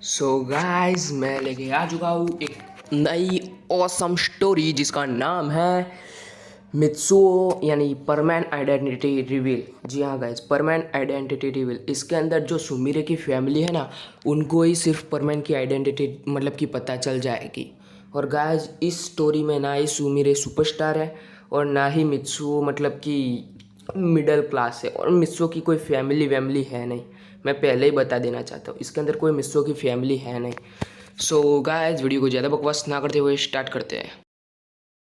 So guys मैं लेके आ चुका हूँ एक नई ऑसम स्टोरी जिसका नाम है मित्सुओ यानी परमानेंट आइडेंटिटी रिवील। जी हाँ गाइस, परमानेंट आइडेंटिटी रिवील। इसके अंदर जो सुमिरे की फैमिली है ना, उनको ही सिर्फ परमानेंट की आइडेंटिटी मतलब कि पता चल जाएगी। और गाइस इस स्टोरी में ना ही सुमिरे सुपरस्टार है और ना ही मित्सुओ मतलब कि मिडिल क्लास है, और मित्सुओ की कोई फैमिली वैमिली है नहीं। मैं पहले ही बता देना चाहता हूँ, इसके अंदर कोई मित्सुओ की फैमिली है नहीं। सो गाइस वीडियो को ज़्यादा बकवास ना करते हुए स्टार्ट करते हैं।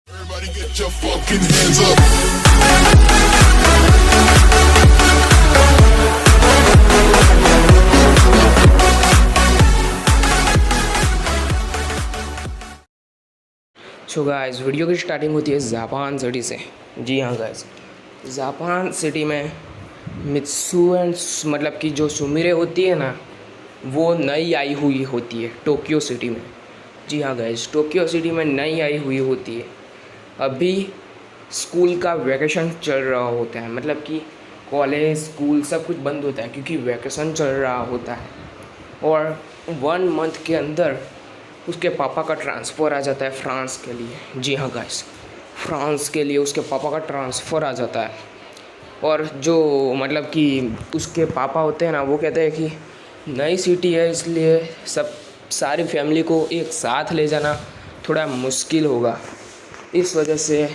Everybody get your fucking hands up. So guys video की स्टार्टिंग होती है जापान सिटी से। जी हाँ गाइस, जापान सिटी में मित्सु एंड मतलब कि जो सुमिरे होती है ना, वो नई आई हुई होती है टोक्यो सिटी में। जी हाँ गाइस, टोक्यो सिटी में नई आई हुई होती है। अभी स्कूल का वैकेशन चल रहा होता है, मतलब कि कॉलेज स्कूल सब कुछ बंद होता है क्योंकि वैकेशन चल रहा होता है। और 1 मंथ के अंदर उसके पापा का ट्रांसफ़र आ जाता है फ्रांस के लिए। जी हाँ गाइस, फ्रांस के लिए उसके पापा का ट्रांसफ़र आ जाता है। और जो मतलब कि उसके पापा होते हैं ना, वो कहते हैं कि नई सिटी है इसलिए सारी फैमिली को एक साथ ले जाना थोड़ा मुश्किल होगा। इस वजह से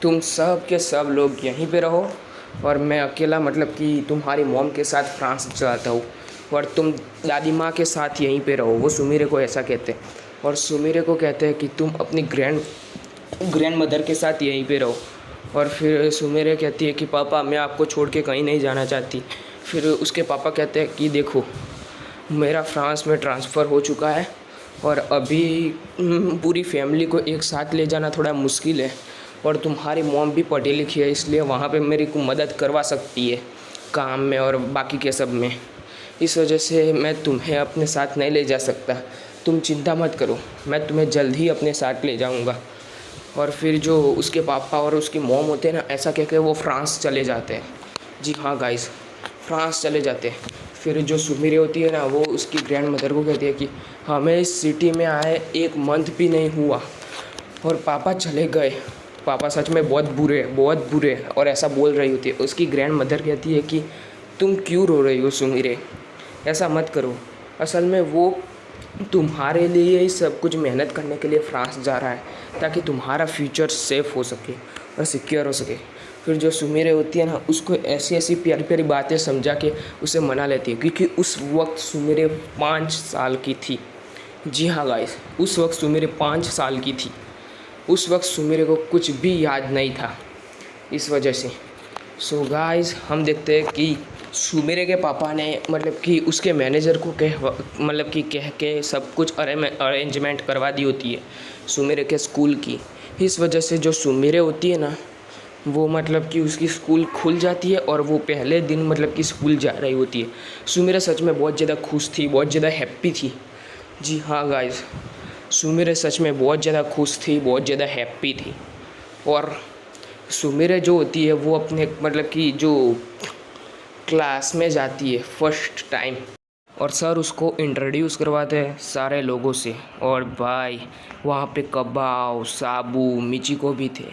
तुम सब के सब लोग यहीं पे रहो और मैं अकेला मतलब कि तुम्हारी मॉम के साथ फ्रांस जाता हूँ, और तुम दादी माँ के साथ यहीं पे रहो। वो सुमिरे को ऐसा कहते हैं, और सुमिरे को कहते हैं कि तुम अपनी ग्रैंड मदर के साथ यहीं पे रहो। और फिर सुमिरे कहती है कि पापा मैं आपको छोड़ के कहीं नहीं जाना चाहती। फिर उसके पापा कहते हैं कि देखो मेरा फ्रांस में ट्रांसफ़र हो चुका है और अभी पूरी फैमिली को एक साथ ले जाना थोड़ा मुश्किल है, और तुम्हारी मॉम भी पढ़ी लिखी है इसलिए वहाँ पे मेरी को मदद करवा सकती है काम में और बाकी के सब में। इस वजह से मैं तुम्हें अपने साथ नहीं ले जा सकता। तुम चिंता मत करो, मैं तुम्हें जल्द ही अपने साथ ले जाऊँगा। और फिर जो उसके पापा और उसकी मॉम होते हैं ना, ऐसा कह के वो फ्रांस चले जाते हैं। जी हाँ गाइस, फ्रांस चले जाते हैं। फिर जो सुमिरे होती है ना, वो उसकी ग्रैंड मदर को कहती है कि हमें इस सिटी में आए 1 मंथ भी नहीं हुआ और पापा चले गए। पापा सच में बहुत बुरे और ऐसा बोल रही होती है। उसकी ग्रैंड मदर कहती है कि तुम क्यों रो रही हो सुमिरे, ऐसा मत करो। असल में वो तुम्हारे लिए ही सब कुछ मेहनत करने के लिए फ्रांस जा रहा है ताकि तुम्हारा फ्यूचर सेफ हो सके और सिक्योर हो सके। फिर जो सुमिरे होती है ना, उसको ऐसी ऐसी प्यारी प्यारी बातें समझा के उसे मना लेती है, क्योंकि उस वक्त सुमिरे 5 साल की थी। जी हाँ गाइस, उस वक्त सुमिरे 5 साल की थी। उस वक्त सुमिरे को कुछ भी याद नहीं था इस वजह से। सो गाइस हम देखते हैं कि सुमिरे के पापा ने मतलब कि उसके मैनेजर को कह के सब कुछ अरेंजमेंट करवा दी होती है सुमिरे के स्कूल की। इस वजह से जो सुमिरे होती है ना, वो मतलब कि उसकी स्कूल खुल जाती है और वो पहले दिन मतलब कि स्कूल जा रही होती है। सुमिरे सच में बहुत ज़्यादा खुश थी, बहुत ज़्यादा हैप्पी थी। जी हाँ गाइस, सुमिरे सच में बहुत ज़्यादा खुश थी, बहुत ज़्यादा हैप्पी थी। और सुमिरे जो होती है वो अपने मतलब कि जो क्लास में जाती है फर्स्ट टाइम, और सर उसको इंट्रोड्यूस करवाते हैं सारे लोगों से। और भाई वहाँ पे कबाओ, साबू, मिचिको भी थे।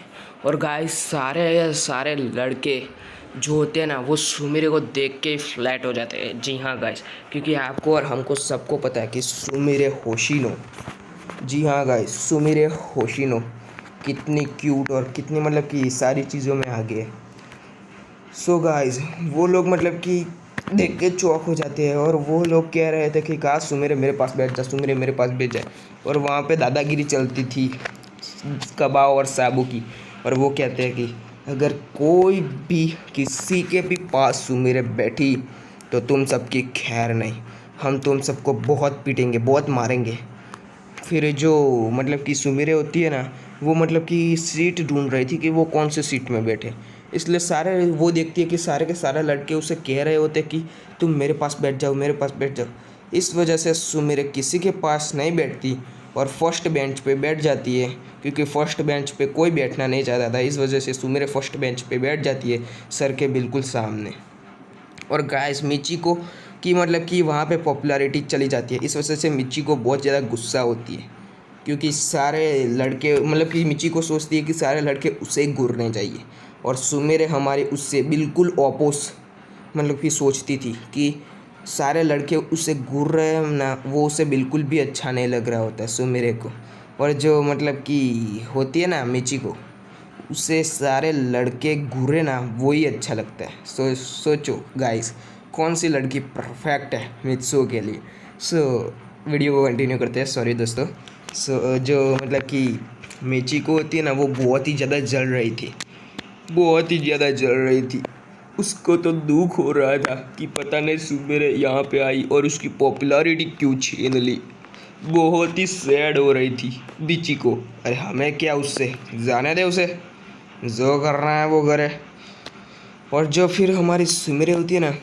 और गाइस सारे लड़के जो होते हैं ना, वो सुमिरे को देख के फ्लैट हो जाते हैं। जी हाँ गाइस, क्योंकि आपको और हमको सबको पता है कि सुमिरे होशिनो, जी हाँ गाइस, सुमिरे होशिनो कितनी क्यूट और कितनी मतलब कि सारी चीज़ों में आगे है। सो गाइस वो लोग मतलब कि देख के चौक हो जाते हैं, और वो लोग कह रहे थे कि काश सुमिरे मेरे पास बैठ जा, सुमिरे मेरे पास बैठ जाए। और वहाँ पे दादागिरी चलती थी कबाओ और साबू की। और वो कहते हैं कि अगर कोई भी किसी के भी पास सुमिरे बैठी तो तुम सबकी खैर नहीं, हम तुम सबको बहुत पीटेंगे, बहुत मारेंगे। फिर जो मतलब कि सुमिरे होती है ना, वो मतलब कि सीट ढूंढ रही थी कि वो कौन से सीट में बैठे। इसलिए सारे वो देखती है कि सारे के सारे लड़के उसे कह रहे होते कि तुम मेरे पास बैठ जाओ, मेरे पास बैठ जाओ। इस वजह से सुमिरे किसी के पास नहीं बैठती और फर्स्ट बेंच पे बैठ जाती है, क्योंकि फर्स्ट बेंच पे कोई बैठना नहीं चाहता था। इस वजह से सुमिरे फर्स्ट बेंच पे बैठ जाती है, सर के बिल्कुल सामने। और गाइस मिचिको कि मतलब कि वहाँ पे पॉपुलैरिटी चली जाती है। इस वजह से मिची को बहुत ज़्यादा गुस्सा होती है, क्योंकि सारे लड़के मतलब कि मिची को सोचती है कि सारे लड़के उसे घूरने चाहिए, और सुमेरे हमारे उससे बिल्कुल मतलब कि सोचती थी कि सारे लड़के उससे घूर रहे हैं ना, वो उसे बिल्कुल भी अच्छा नहीं लग रहा होता है सुमेरे को। और जो मतलब कि होती है ना मिची को, उसे सारे लड़के घूरे ना वही अच्छा लगता है। सोचो गाइस, कौन सी लड़की परफेक्ट है मित्सु के लिए। वीडियो को कंटिन्यू करते हैं, सॉरी दोस्तों। जो मतलब कि मिची को होती है ना, वो बहुत ही ज़्यादा जल रही थी, बहुत ही ज़्यादा जल रही थी। उसको तो दुख हो रहा था कि पता नहीं सुमेरे यहाँ पे आई और उसकी पॉपुलैरिटी क्यों छीन ली। बहुत ही सैड हो रही थी मिची को। अरे हमें क्या उससे, जाने दे उसे, जो करना है वो करे। और जो फिर हमारी सुमेरे होती है ना,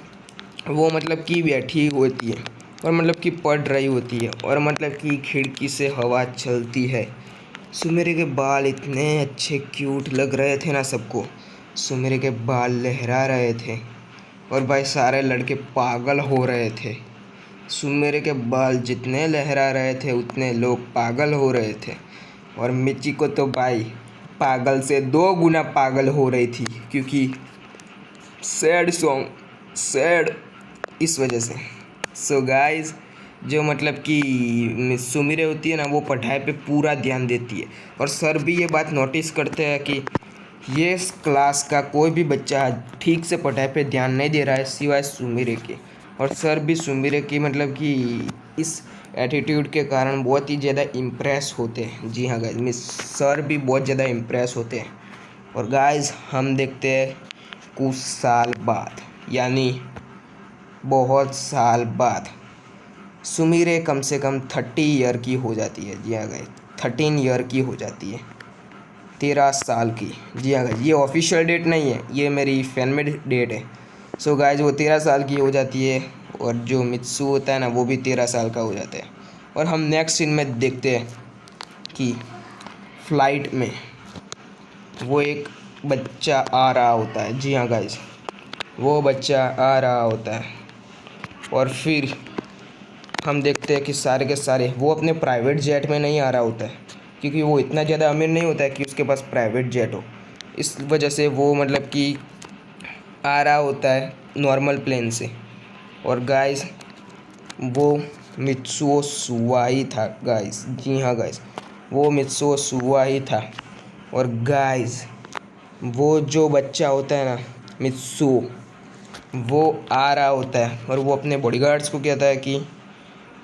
वो मतलब कि बैठी होती है और मतलब कि पढ़ रही होती है, और मतलब कि खिड़की से हवा चलती है। सुमेरे के बाल इतने अच्छे क्यूट लग रहे थे ना सबको, सुमेरे के बाल लहरा रहे थे, और भाई सारे लड़के पागल हो रहे थे। सुमेरे के बाल जितने लहरा रहे थे उतने लोग पागल हो रहे थे, और मिची को तो भाई पागल से 2 गुना पागल हो रही थी, क्योंकि सैड सॉन्ग, सैड, इस वजह से। सो गाइस, जो मतलब कि सुमिरे होती है ना, वो पढ़ाई पे पूरा ध्यान देती है, और सर भी ये बात नोटिस करते हैं कि ये क्लास का कोई भी बच्चा ठीक से पढ़ाई पे ध्यान नहीं दे रहा है सिवाय सुमिरे के। और सर भी सुमिरे की मतलब कि इस एटीट्यूड के कारण बहुत ही ज़्यादा इम्प्रेस होते हैं। जी हाँ गाइस, मिस सर भी बहुत ज़्यादा इम्प्रेस होते हैं। और गाइस, हम देखते हैं कुछ साल बाद, यानी बहुत साल बाद, सुमिरे कम से कम 30 ईयर की हो जाती है। जी हाँ गाइस, 13 ईयर की हो जाती है, 13 साल की। जी हाँ गाइस, ये ऑफिशियल डेट नहीं है, ये मेरी फैनमेड डेट है। सो गाइस, वो 13 साल की हो जाती है, और जो मित्सु होता है ना, वो भी 13 साल का हो जाता है। और हम नेक्स्ट सीन में देखते हैं कि फ्लाइट में वो एक बच्चा आ रहा होता है। जी हाँ गाइस, वो बच्चा आ रहा होता है, और फिर हम देखते हैं कि सारे के सारे वो अपने प्राइवेट जेट में नहीं आ रहा होता है, क्योंकि वो इतना ज़्यादा अमीर नहीं होता है कि उसके पास प्राइवेट जेट हो। इस वजह से वो मतलब कि आ रहा होता है नॉर्मल प्लेन से। और गाइस, वो मित्सुओ सुआ ही था गाइस। जी हाँ गाइस, वो मित्सुओ सुआ ही था। और गाइस, वो जो बच्चा होता है ना मित्सुओ, वो आ रहा होता है, और वो अपने बॉडीगार्ड्स को कहता है कि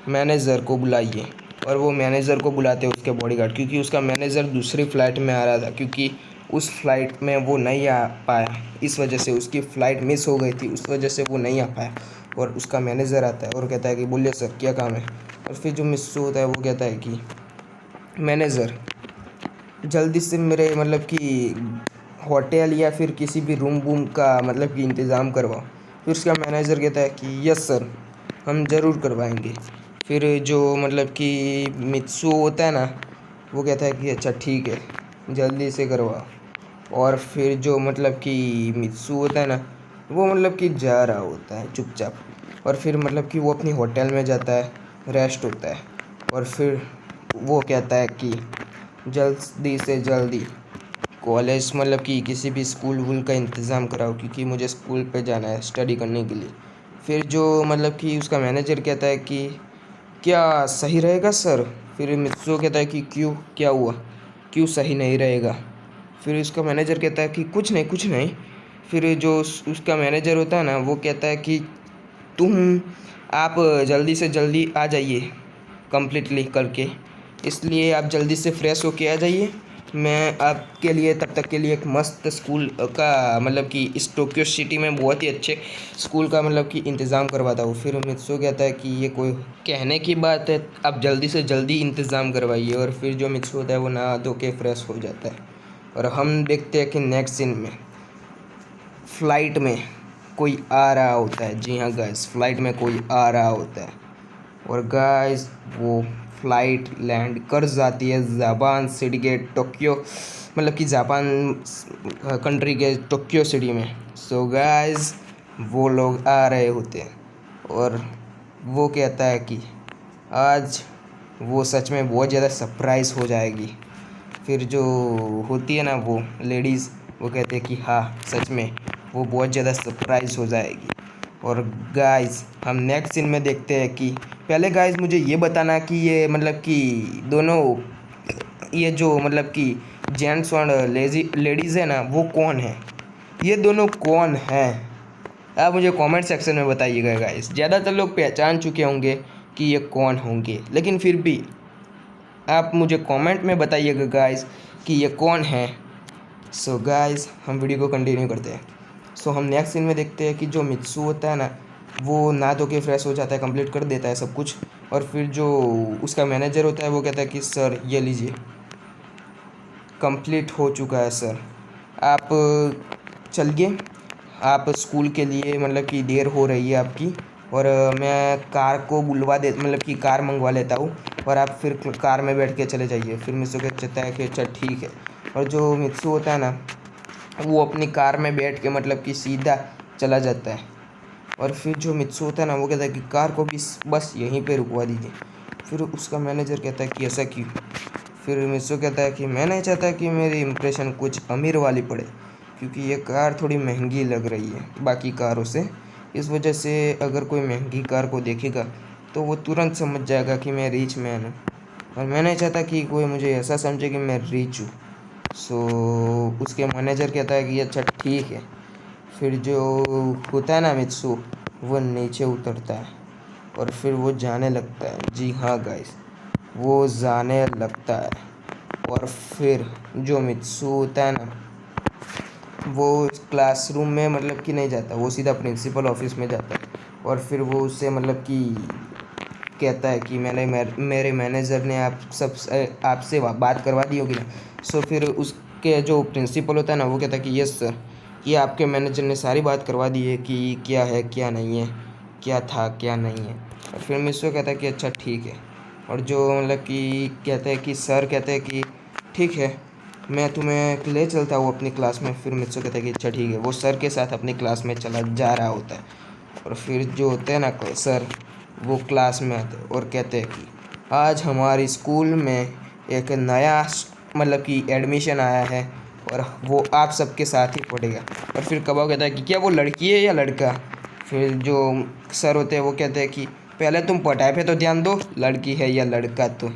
मैनेजर को बुलाइए। और वो मैनेजर को बुलाते हैं उसके बॉडीगार्ड, क्योंकि उसका मैनेजर दूसरी फ़्लाइट में आ रहा था, क्योंकि उस फ्लाइट में वो नहीं आ पाया, इस वजह से उसकी फ़्लाइट मिस हो गई थी, उस वजह से वो नहीं आ पाया। और उसका मैनेजर आता है और कहता है कि बोलिए सर, क्या काम है। और फिर जो मिस्सू होता है वो कहता है कि मैनेजर, जल्दी से मेरे मतलब कि होटल या फिर किसी भी रूम वूम का मतलब कि इंतज़ाम करवाओ। फिर उसका मैनेजर कहता है कि यस सर, हम ज़रूर करवाएंगे। फिर जो मतलब कि मित्सु होता है ना, वो कहता है कि अच्छा ठीक है, जल्दी से करवाओ। और फिर जो मतलब कि मित्सु होता है ना, वो मतलब कि जा रहा होता है चुपचाप, और फिर मतलब कि वो अपनी होटल में जाता है, रेस्ट होता है। और फिर वो कहता है कि जल्दी से जल्दी कॉलेज मतलब कि किसी भी स्कूल वूल का इंतज़ाम कराओ, क्योंकि मुझे स्कूल पे जाना है स्टडी करने के लिए। फिर जो मतलब कि उसका मैनेजर कहता है कि क्या सही रहेगा सर। फिर मित्सु कहता है कि क्यों, क्या हुआ, क्यों सही नहीं रहेगा। फिर उसका मैनेजर कहता है कि कुछ नहीं कुछ नहीं। फिर जो उसका मैनेजर होता है ना, वो कहता है कि आप जल्दी से जल्दी आ जाइए कम्प्लीटली करके, इसलिए आप जल्दी से फ्रेश होके आ जाइए। मैं आपके लिए तब तक के लिए एक मस्त स्कूल का मतलब कि इस टोक्यो सिटी में बहुत ही अच्छे स्कूल का मतलब कि इंतज़ाम करवाता हूँ। फिर मित्सु कहता है कि ये कोई कहने की बात है, आप जल्दी से जल्दी इंतज़ाम करवाइए। और फिर जो मित्सु होता है वो नहा धो के फ्रेश हो जाता है। और हम देखते हैं कि नेक्स्ट सीन में फ़्लाइट में कोई आ रहा होता है। जी हाँ गाइस, फ़्लाइट में कोई आ रहा होता है, और गाइस वो फ़्लाइट लैंड कर जाती है जापान सिटी के टोक्यो मतलब कि जापान कंट्री के टोक्यो सिटी में। सो गाइस, वो लोग आ रहे होते हैं, और वो कहता है कि आज वो सच में बहुत ज़्यादा सरप्राइज़ हो जाएगी। फिर जो होती है ना वो लेडीज़, वो कहते हैं कि हाँ सच में वो बहुत ज़्यादा सरप्राइज़ हो जाएगी। और गाइस हम नेक्स्ट सीन में देखते हैं कि पहले गाइस मुझे ये बताना कि ये मतलब कि दोनों ये जो मतलब कि जेंट्स और लेडीज़ है ना वो कौन है, ये दोनों कौन हैं, आप मुझे कमेंट सेक्शन में बताइएगा गाइस। ज़्यादातर लोग पहचान चुके होंगे कि ये कौन होंगे, लेकिन फिर भी आप मुझे कमेंट में बताइएगा गाइस कि ये कौन है। सो गाइस हम वीडियो को कंटिन्यू करते हैं। सो हम नेक्स्ट सीन में देखते हैं कि जो मित्सु होता है ना वो नहा धो के फ्रेश हो जाता है, कंप्लीट कर देता है सब कुछ। और फिर जो उसका मैनेजर होता है वो कहता है कि सर ये लीजिए, कंप्लीट हो चुका है सर, आप चलिए, आप स्कूल के लिए मतलब कि देर हो रही है आपकी, और मैं कार को बुलवा दे मतलब कि कार मंगवा लेता हूँ और आप फिर कार में बैठ के चले जाइए। फिर मित्सु कहता है कि अच्छा ठीक है। और जो मित्सु होता है ना वो अपनी कार में बैठ के मतलब कि सीधा चला जाता है। और फिर जो मित्सु होता है ना वो कहता है कि कार को भी बस यहीं पे रुकवा दीजिए। फिर उसका मैनेजर कहता है कि ऐसा क्यों। फिर मित्सु कहता है कि मैं नहीं चाहता कि मेरी इम्प्रेशन कुछ अमीर वाली पड़े, क्योंकि ये कार थोड़ी महंगी लग रही है बाकी कारों से। इस वजह से अगर कोई महंगी कार को देखेगा तो वो तुरंत समझ जाएगा कि मैं रिच मैन हूँ, और मैं नहीं चाहता कि कोई मुझे ऐसा समझे कि मैं रिच हूँ। सो उसके मैनेजर कहता है कि अच्छा ठीक है। फिर जो होता है ना मित्सु वो नीचे उतरता है और फिर वो जाने लगता है। जी हाँ गाइस, वो जाने लगता है। और फिर जो मित्सु होता है ना वो क्लासरूम में मतलब कि नहीं जाता, वो सीधा प्रिंसिपल ऑफिस में जाता है। और फिर वो उससे मतलब कि कहता है कि मेरे मैनेजर ने आपसे बात करवा दी होगी ना। सो फिर उसके जो प्रिंसिपल होता है ना वो कहता है कि यस सर, ये आपके मैनेजर ने सारी बात करवा दी है कि क्या है क्या नहीं है, क्या था क्या नहीं है। और फिर मिस्टर कहता है कि अच्छा ठीक है। और जो मतलब कि कहते हैं कि सर कहते हैं कि ठीक है मैं तुम्हें ले चलता हूँ अपनी क्लास में। फिर मिस्टर कहता है कि अच्छा ठीक है। वो सर के साथ अपनी क्लास में चला जा रहा होता है। और फिर जो होते हैं ना सर वो क्लास में आते हैं और कहते हैं कि आज हमारे स्कूल में एक नया मतलब कि एडमिशन आया है और वो आप सबके साथ ही पढ़ेगा। और फिर कबाब कहता है कि क्या वो लड़की है या लड़का। फिर जो सर होते हैं वो कहते हैं कि पहले तुम पढ़ाई पे तो ध्यान दो, लड़की है या लड़का। तो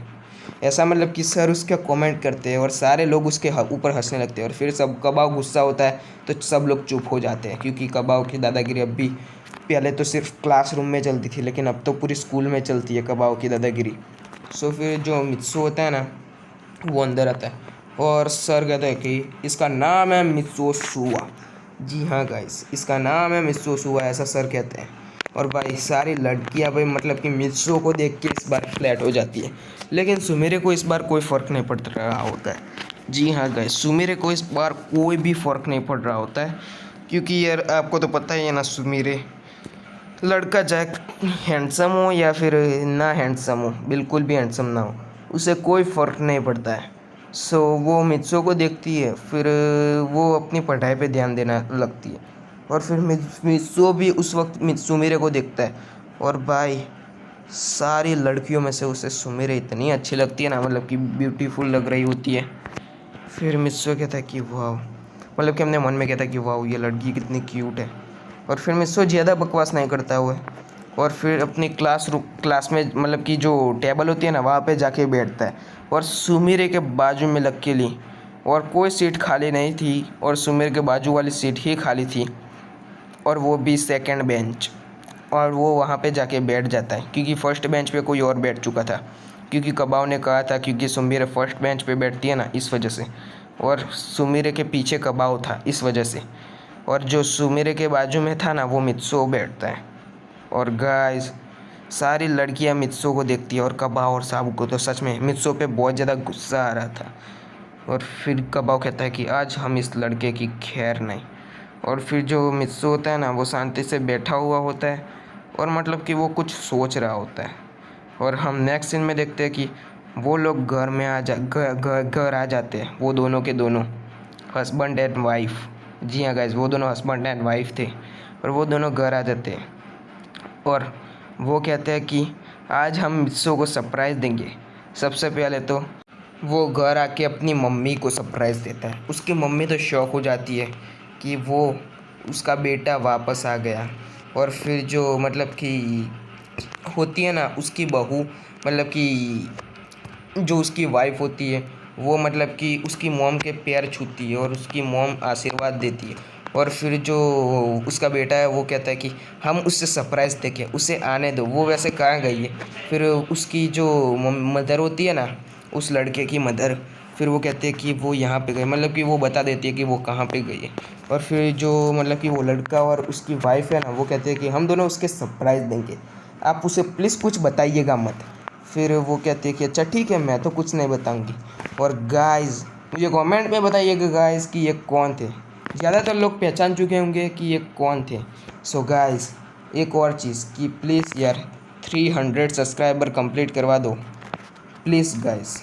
ऐसा मतलब कि सर उसका कमेंट करते हैं और सारे लोग उसके ऊपर हंसने लगते हैं। और फिर सब कबाब गुस्सा होता है तो सब लोग चुप हो जाते हैं, क्योंकि कबाब की दादागिरी अब भी पहले तो सिर्फ क्लासरूम में चलती थी, लेकिन अब तो पूरी स्कूल में चलती है कबाब की दादागिरी। सो फिर जो मित्सु होता है ना वो अंदर आता है और सर कहता है कि इसका नाम है मित्सु सुआ। जी हाँ गाइस, इसका नाम है मित्सु सुआ, ऐसा सर कहते हैं। और भाई सारी लड़कियां भाई मतलब कि मित्सु को देख के इस बार फ्लैट हो जाती है, लेकिन सुमेरे को इस बार कोई फ़र्क नहीं पड़ रहा होता है। जी हाँ गाइस, सुमेरे को इस बार कोई भी फ़र्क नहीं पड़ रहा होता है, क्योंकि यार आपको तो पता ही है ना सुमेरे लड़का चाहे हैंडसम हो या फिर ना हैंडसम हो, बिल्कुल भी हैंडसम ना हो, उसे कोई फ़र्क नहीं पड़ता है। सो वो मित्सु को देखती है, फिर वो अपनी पढ़ाई पे ध्यान देना लगती है। और फिर मित्सु भी उस वक्त सुमेरे को देखता है। और भाई सारी लड़कियों में से उसे सुमेरे इतनी अच्छी लगती है ना, मतलब कि ब्यूटीफुल लग रही होती है। फिर मित्सु कहता है कि वाह, मतलब कि अपने मन में कहता है कि वाह ये लड़की कितनी क्यूट है। और फिर मित्सु ज़्यादा बकवास नहीं करता हुआ, और फिर अपनी क्लास में मतलब कि जो टेबल होती है ना वहाँ पे जाके बैठता है। और सुमेरे के बाजू में लग के ली, और कोई सीट खाली नहीं थी, और सुमेरे के बाजू वाली सीट ही खाली थी, और वो भी सेकंड बेंच। और वो वहाँ पे जाके बैठ जाता है, क्योंकि फ़र्स्ट बेंच पे कोई और बैठ चुका था, क्योंकि कबाव ने कहा था क्योंकि सुमेरे फर्स्ट बेंच पे बैठती है ना इस वजह से, और सुमेरे के पीछे कबाव था इस वजह से। और जो सुमेरे के बाजू में था ना वो मित्सु बैठता है। और गाइस सारी लड़कियां मित्सु को देखती है, और कबाव और साबू को तो सच में मित्सु पे बहुत ज़्यादा गुस्सा आ रहा था। और फिर कबाव कहता है कि आज हम इस लड़के की खैर नहीं। और फिर जो मित्सु होता है ना वो शांति से बैठा हुआ होता है, और मतलब कि वो कुछ सोच रहा होता है। और हम नेक्स्ट सीन में देखते हैं कि वो लोग घर में घर आ जाते हैं, वो दोनों के दोनों हस्बैंड एंड वाइफ। जी हाँ गाइस, वो दोनों हस्बैंड एंड वाइफ थे, और वो दोनों घर आ जाते हैं। और वो कहते हैं कि आज हम मित्सो को सरप्राइज़ देंगे। सबसे पहले तो वो घर आके अपनी मम्मी को सरप्राइज़ देता है। उसकी मम्मी तो शॉक हो जाती है कि वो उसका बेटा वापस आ गया। और फिर जो मतलब कि होती है ना उसकी बहू, मतलब कि जो उसकी वाइफ होती है, वो मतलब कि उसकी मॉम के पैर छूती है और उसकी मॉम आशीर्वाद देती है। और फिर जो उसका बेटा है वो कहता है कि हम उससे सरप्राइज़ देंगे, उसे आने दो, वो वैसे कहाँ गई है। फिर उसकी जो मदर होती है ना, उस लड़के की मदर, फिर वो कहते हैं कि वो यहाँ पे गई, मतलब कि वो बता देती है कि वो कहाँ पे गई है। और फिर जो मतलब कि वो लड़का और उसकी वाइफ है ना, वो कहते हैं कि हम दोनों उसके सरप्राइज़ देंगे, आप उसे प्लीज़ कुछ बताइएगा मत। फिर वो कहते हैं कि अच्छा ठीक है, मैं तो कुछ नहीं बताऊंगी। और गाइस मुझे कमेंट में बताइएगा गाइस कि ये कौन थे। ज़्यादातर लोग पहचान चुके होंगे कि ये कौन थे। सो गाइस एक और चीज़ कि प्लीज़ यार 300 सब्सक्राइबर कंप्लीट करवा दो प्लीज़ गाइस।